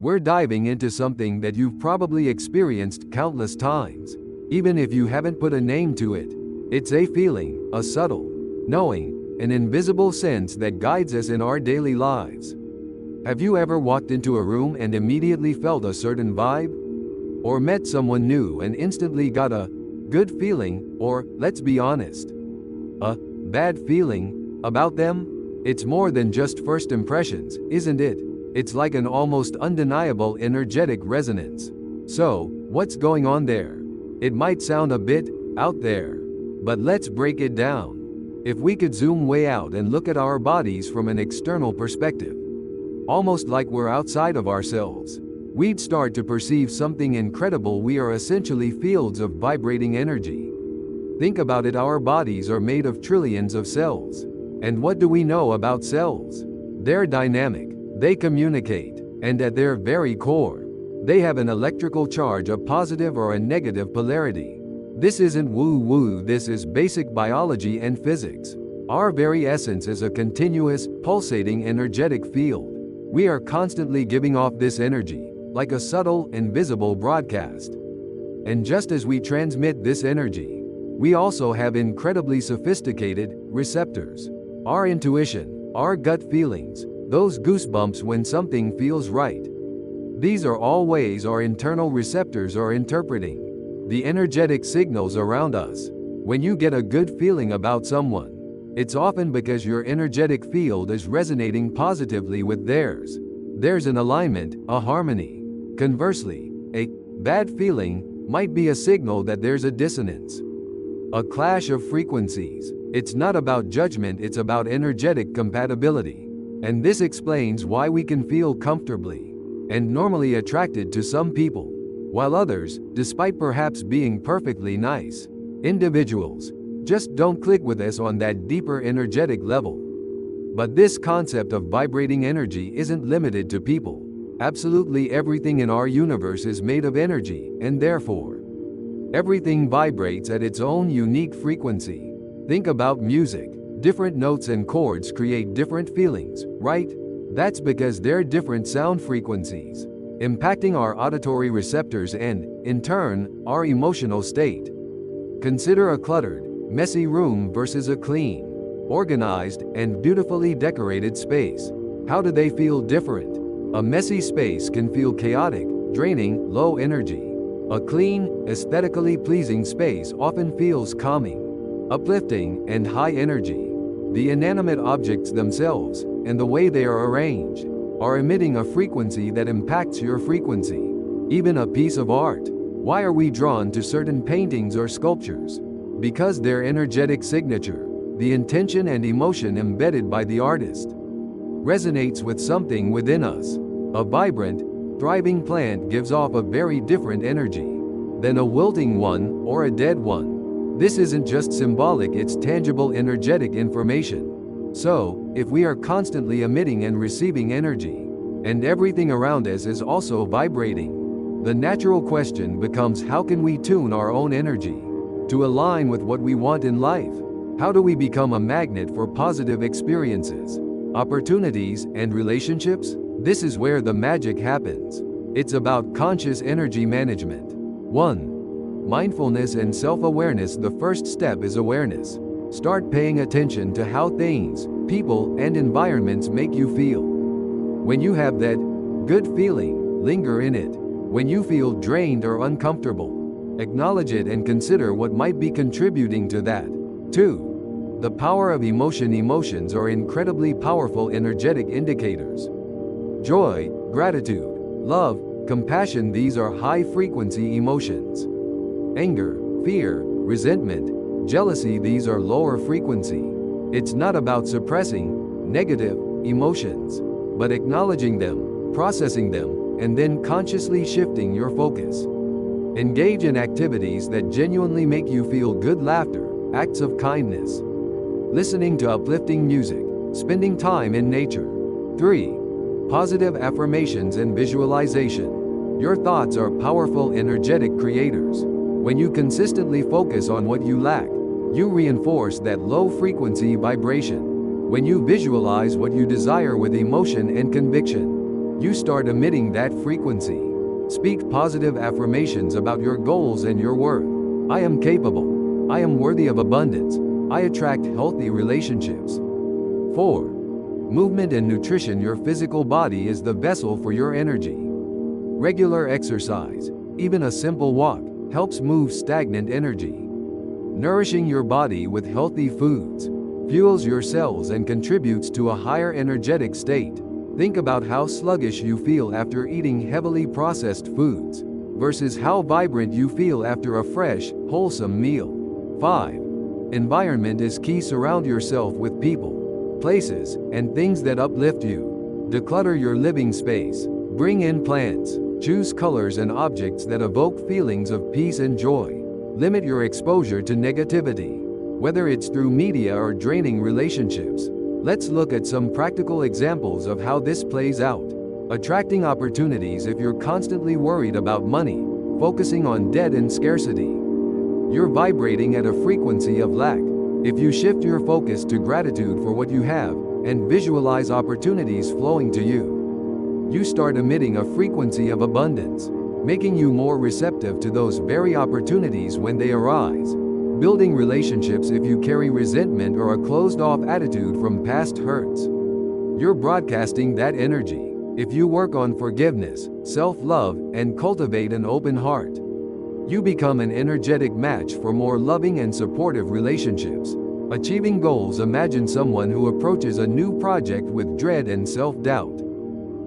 We're diving into something that you've probably experienced countless times, even if you haven't put a name to it. It's a feeling, a subtle, knowing, an invisible sense that guides us in our daily lives. Have you ever walked into a room and immediately felt a certain vibe? Or met someone new and instantly got a good feeling, or, let's be honest, a bad feeling about them? It's more than just first impressions, isn't it? It's like an almost undeniable energetic resonance. So, what's going on there? It might sound a bit out there, but let's break it down. If we could zoom way out and look at our bodies from an external perspective, almost like we're outside of ourselves, we'd start to perceive something incredible. We are essentially fields of vibrating energy. Think about it, our bodies are made of trillions of cells. And what do we know about cells? They're dynamic. They communicate, and at their very core, they have an electrical charge, a positive or a negative polarity. This isn't woo-woo, this is basic biology and physics. Our very essence is a continuous, pulsating energetic field. We are constantly giving off this energy, like a subtle, invisible broadcast. And just as we transmit this energy, we also have incredibly sophisticated receptors. Our intuition, our gut feelings, those goosebumps when something feels right. These are all ways our internal receptors are interpreting the energetic signals around us. When you get a good feeling about someone, it's often because your energetic field is resonating positively with theirs. There's an alignment, a harmony. Conversely, a bad feeling might be a signal that there's a dissonance, a clash of frequencies. It's not about judgment, it's about energetic compatibility. And this explains why we can feel comfortably and normally attracted to some people, while others, despite perhaps being perfectly nice individuals, just don't click with us on that deeper energetic level. But this concept of vibrating energy isn't limited to people. Absolutely everything in our universe is made of energy, and therefore, everything vibrates at its own unique frequency. Think about music. Different notes and chords create different feelings, right? That's because they're different sound frequencies, impacting our auditory receptors and, in turn, our emotional state. Consider a cluttered, messy room versus a clean, organized, and beautifully decorated space. How do they feel different? A messy space can feel chaotic, draining, low energy. A clean, aesthetically pleasing space often feels calming, uplifting, and high energy. The inanimate objects themselves, and the way they are arranged, are emitting a frequency that impacts your frequency. Even a piece of art. Why are we drawn to certain paintings or sculptures? Because their energetic signature, the intention and emotion embedded by the artist, resonates with something within us. A vibrant, thriving plant gives off a very different energy than a wilting one or a dead one. This isn't just symbolic, it's tangible energetic information. So, if we are constantly emitting and receiving energy, and everything around us is also vibrating, the natural question becomes, how can we tune our own energy to align with what we want in life? How do we become a magnet for positive experiences, opportunities, and relationships? This is where the magic happens. It's about conscious energy management. 1. Mindfulness and self-awareness. The first step is awareness. Start paying attention to how things, people, and environments make you feel. When you have that good feeling, linger in it. When you feel drained or uncomfortable, acknowledge it and consider what might be contributing to that. 2. The power of emotion. Emotions are incredibly powerful energetic indicators. Joy, gratitude, love, compassion, these are high-frequency emotions. Anger, fear, resentment, jealousy, these are lower frequency. It's not about suppressing negative emotions, but acknowledging them, processing them, and then consciously shifting your focus. Engage in activities that genuinely make you feel good. Laughter, acts of kindness, listening to uplifting music, spending time in nature. 3. Positive affirmations and visualization. Your thoughts are powerful energetic creators. When you consistently focus on what you lack, you reinforce that low-frequency vibration. When you visualize what you desire with emotion and conviction, You start emitting that frequency. Speak positive affirmations about your goals and your worth. I am capable. I am worthy of abundance. I attract healthy relationships. 4. Movement and nutrition. Your physical body is the vessel for your energy. Regular exercise, even a simple walk, helps move stagnant energy. Nourishing your body with healthy foods fuels your cells and contributes to a higher energetic state. Think about how sluggish you feel after eating heavily processed foods versus how vibrant you feel after a fresh, wholesome meal. 5. Environment is key. Surround yourself with people, places, and things that uplift you. Declutter your living space. Bring in plants. Choose colors and objects that evoke feelings of peace and joy. Limit your exposure to negativity, whether it's through media or draining relationships. Let's look at some practical examples of how this plays out. Attracting opportunities. If you're constantly worried about money, focusing on debt and scarcity, you're vibrating at a frequency of lack. If you shift your focus to gratitude for what you have, and visualize opportunities flowing to you, you start emitting a frequency of abundance, making you more receptive to those very opportunities when they arise. Building relationships. If you carry resentment or a closed-off attitude from past hurts, you're broadcasting that energy. If you work on forgiveness, self-love, and cultivate an open heart, you become an energetic match for more loving and supportive relationships. Achieving goals. Imagine someone who approaches a new project with dread and self-doubt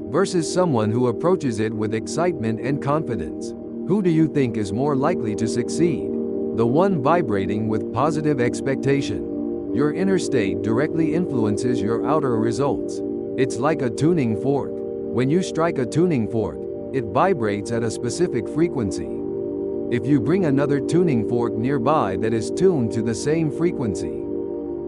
versus someone who approaches it with excitement and confidence. Who do you think is more likely to succeed? The one vibrating with positive expectation. Your inner state directly influences your outer results. It's like a tuning fork. When you strike a tuning fork, it vibrates at a specific frequency. If you bring another tuning fork nearby that is tuned to the same frequency,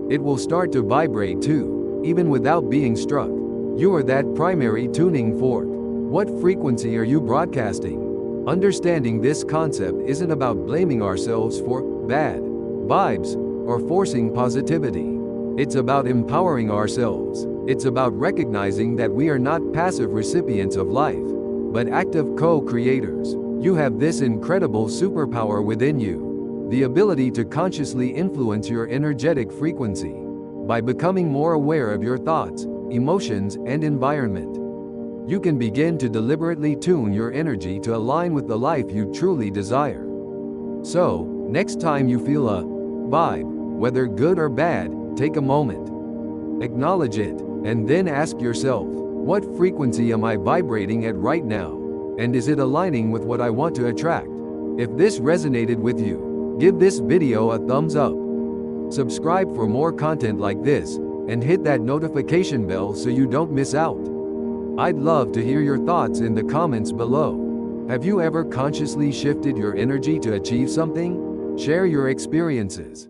it will start to vibrate too, even without being struck. You are that primary tuning fork. What frequency are you broadcasting? Understanding this concept isn't about blaming ourselves for bad vibes or forcing positivity. It's about empowering ourselves. It's about recognizing that we are not passive recipients of life, but active co-creators. You have this incredible superpower within you, the ability to consciously influence your energetic frequency. By becoming more aware of your thoughts, emotions, and environment, you can begin to deliberately tune your energy to align with the life you truly desire. So, next time you feel a vibe, whether good or bad, take a moment, acknowledge it, and then ask yourself, what frequency am I vibrating at right now? And is it aligning with what I want to attract? If this resonated with you, give this video a thumbs up. Subscribe for more content like this, and hit that notification bell so you don't miss out. I'd love to hear your thoughts in the comments below. Have you ever consciously shifted your energy to achieve something? Share your experiences.